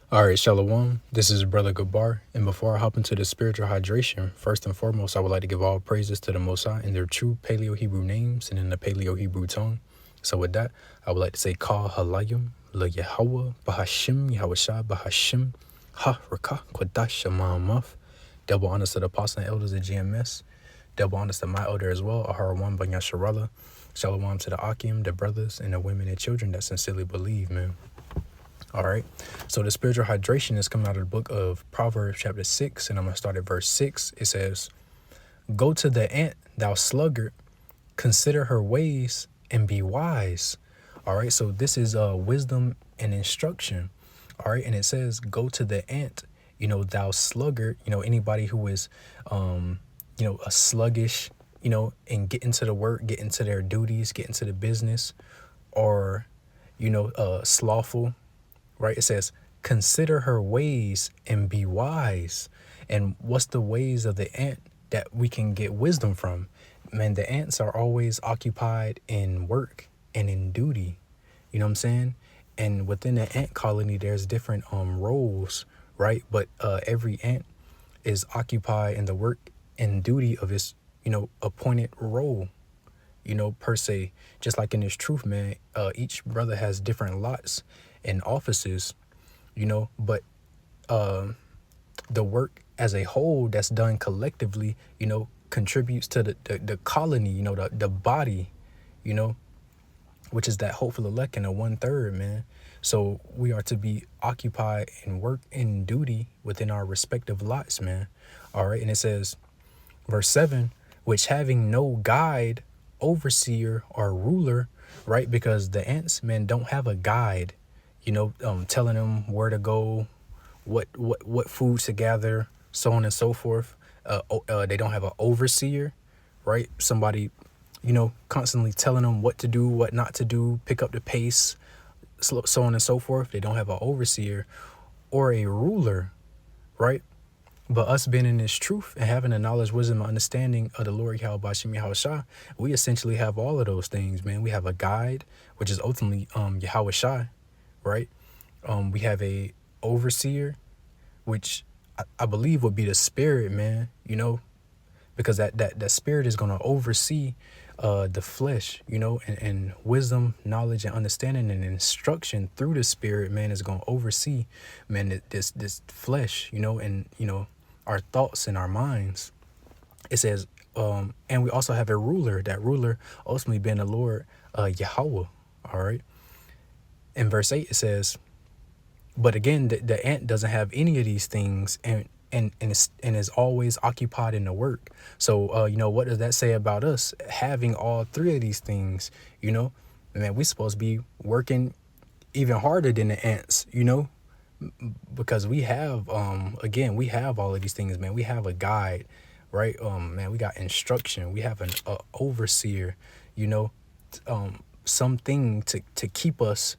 All right, Shalom. This is Brother Gabar. And before I hop into the spiritual hydration, first and foremost, I would like to give all praises to the Most High in their true Paleo Hebrew names and in the Paleo Hebrew tongue. So with that, I would like to say Ka Halayim, La Yahweh, Bahashim, Yahushua, Bahashim, Ha Rakah, Kwadash, Ma'amaf. Double honors to the apostle and elders of GMS. Double honors to my elder as well, Aharawan Banyasharala. Shalom to the Akim, the brothers, and the women and children that sincerely believe, man. All right. So the spiritual hydration is coming out of the book of Proverbs chapter 6, and I'm going to start at verse 6. It says, "Go to the ant, thou sluggard, consider her ways and be wise." All right. So this is wisdom and instruction. All right. And it says, "Go to the ant, thou sluggard," anybody who is, a sluggish, and get into the work, get into their duties, get into the business, or, slothful. Right? It says, consider her ways and be wise. And what's the ways of the ant that we can get wisdom from? Man, the ants are always occupied in work and in duty. You know what I'm saying? And within the ant colony, there's different roles, right? But every ant is occupied in the work and duty of its, appointed role, per se. Just like in this truth, man, each brother has different lots and offices, but the work as a whole that's done collectively, contributes to the colony, the body, which is that hopeful elect in a 1/3, man. So we are to be occupied and work in duty within our respective lots, man. All right. And it says, verse 7, which having no guide, overseer, or ruler, right? Because the ants, man, don't have a guide, telling them where to go, what foods to gather, so on and so forth. They don't have an overseer, right? Somebody, constantly telling them what to do, what not to do, pick up the pace, so on and so forth. They don't have an overseer or a ruler, right? But us being in this truth and having the knowledge, wisdom, and understanding of the Lord Yahweh Shem Yahushua, we essentially have all of those things, man. We have a guide, which is ultimately Yahweh Shai, right? We have a overseer, which I believe would be the spirit, man, because that spirit is going to oversee the flesh, and wisdom, knowledge, and understanding and instruction through the spirit, man, is going to oversee, man, this flesh, and, our thoughts and our minds. It says, and we also have a ruler, that ruler ultimately being the Lord, Yahweh. All right. In verse 8, it says, but again, the ant doesn't have any of these things and is always occupied in the work. So, what does that say about us having all three of these things? Man, we're supposed to be working even harder than the ants, because we have, again, we have all of these things, man. We have a guide, right? Man, we got instruction. We have an overseer, something to keep us,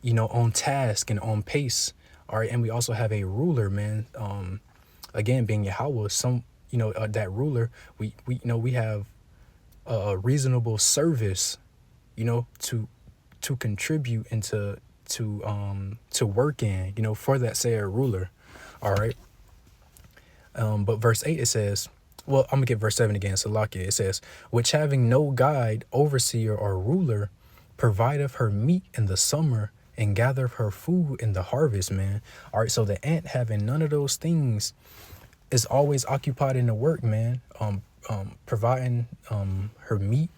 on task and on pace. All right. And we also have a ruler, man. Again, being Yahweh, that ruler, we have a reasonable service, to contribute and to work in, for that said ruler. All right. But verse 8, it says, well, I'm gonna get verse 7 again. So it says, which having no guide, overseer, or ruler, provideth her meat in the summer and gathereth her food in the harvest, man. All right. So the ant having none of those things is always occupied in the work, man. Providing her meat,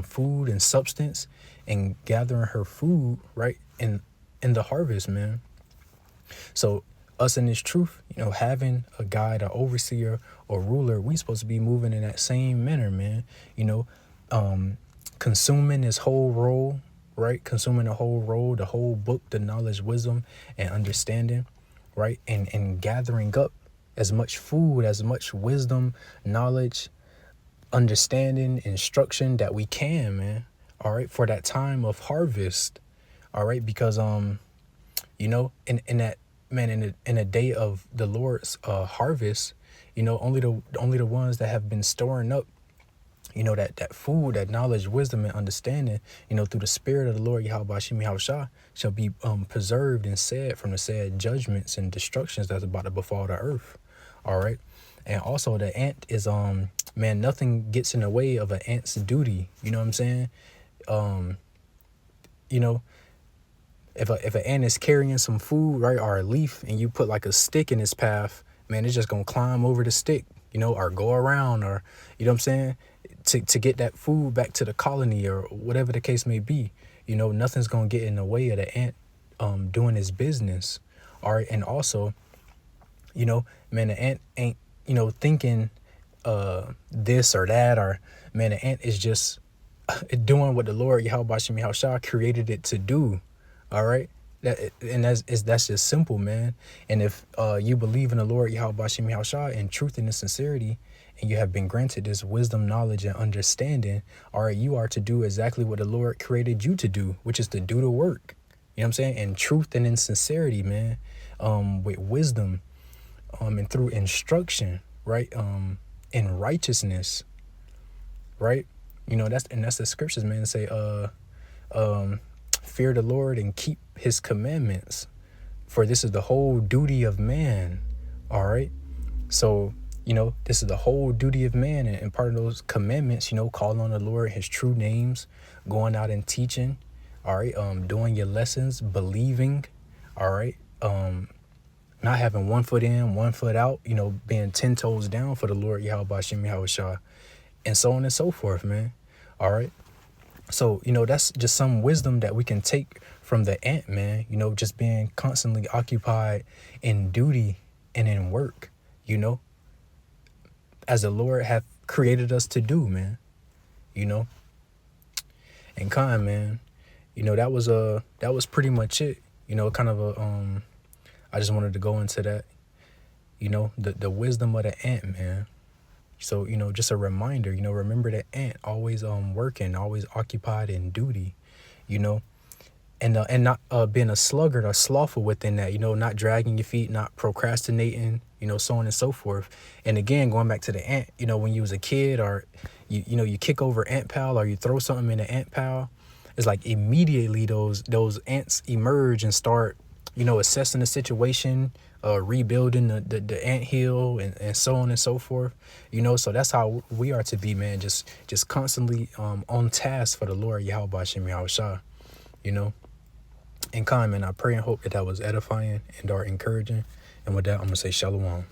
food and substance, and gathering her food, right, in the harvest, man. So us in this truth, having a guide, an overseer, or ruler, we supposed to be moving in that same manner, man. Consuming this whole role, right? Consuming the whole role, the whole book, the knowledge, wisdom, and understanding, right? And gathering up as much food, as much wisdom, knowledge, understanding, instruction that we can, man. All right, for that time of harvest. All right, because in that, man, in a day of the Lord's harvest, only the ones that have been storing up You know, that food, that knowledge, wisdom, and understanding, you know, through the spirit of the Lord Yahweh Bashim Yahushua shall be preserved and said from the said judgments and destructions that's about to befall the earth. All right. And also the ant is man, nothing gets in the way of an ant's duty. You know what I'm saying? You know, if an ant is carrying some food, right, or a leaf, and you put like a stick in its path, man, it's just gonna climb over the stick, you know, or go around, or you know what I'm saying, to get that food back to the colony or whatever the case may be. You know, nothing's gonna get in the way of the ant doing his business. All right, and also, you know, man, the ant ain't, you know, thinking this or that, or man, the ant is just doing what the Lord Yahweh Bashim Yahushua created it to do. All right. That's just simple, man. And if you believe in the Lord Yahweh Bashim Yahushua in truth and in sincerity, and you have been granted this wisdom, knowledge, and understanding, all right, you are to do exactly what the Lord created you to do, which is to do the work. You know what I'm saying? In truth and in sincerity, man. With wisdom, and through instruction, right? In righteousness, right? You know, that's the scriptures, man, say, fear the Lord and keep his commandments, for this is the whole duty of man. All right. So, you know, this is the whole duty of man. And part of those commandments, you know, calling on the Lord, his true names, going out and teaching. All right. Doing your lessons, believing. All right. Not having one foot in, one foot out, you know, being 10 toes down for the Lord Yahweh Bashim Yahushua, and so on and so forth, man. All right. So, you know, that's just some wisdom that we can take from the ant, man, you know, just being constantly occupied in duty and in work, you know, as the Lord have created us to do, man, you know. And kind, man, you know, that was pretty much it, you know, kind of a, I just wanted to go into that, you know, the wisdom of the ant, man. So, you know, just a reminder, you know, remember the ant always working, always occupied in duty, you know, and not being a sluggard or slothful within that, you know, not dragging your feet, not procrastinating, you know, so on and so forth. And again, going back to the ant, you know, when you was a kid, or you know, you kick over ant pile, or you throw something in the ant pile, it's like immediately those ants emerge and start, you know, assessing the situation, rebuilding the anthill, and so on and so forth, you know. So that's how we are to be, man, just constantly on task for the Lord Yahweh Bashim Yahushua, you know. And kind, man, I pray and hope that was edifying and are encouraging. And with that, I'm gonna say shalom.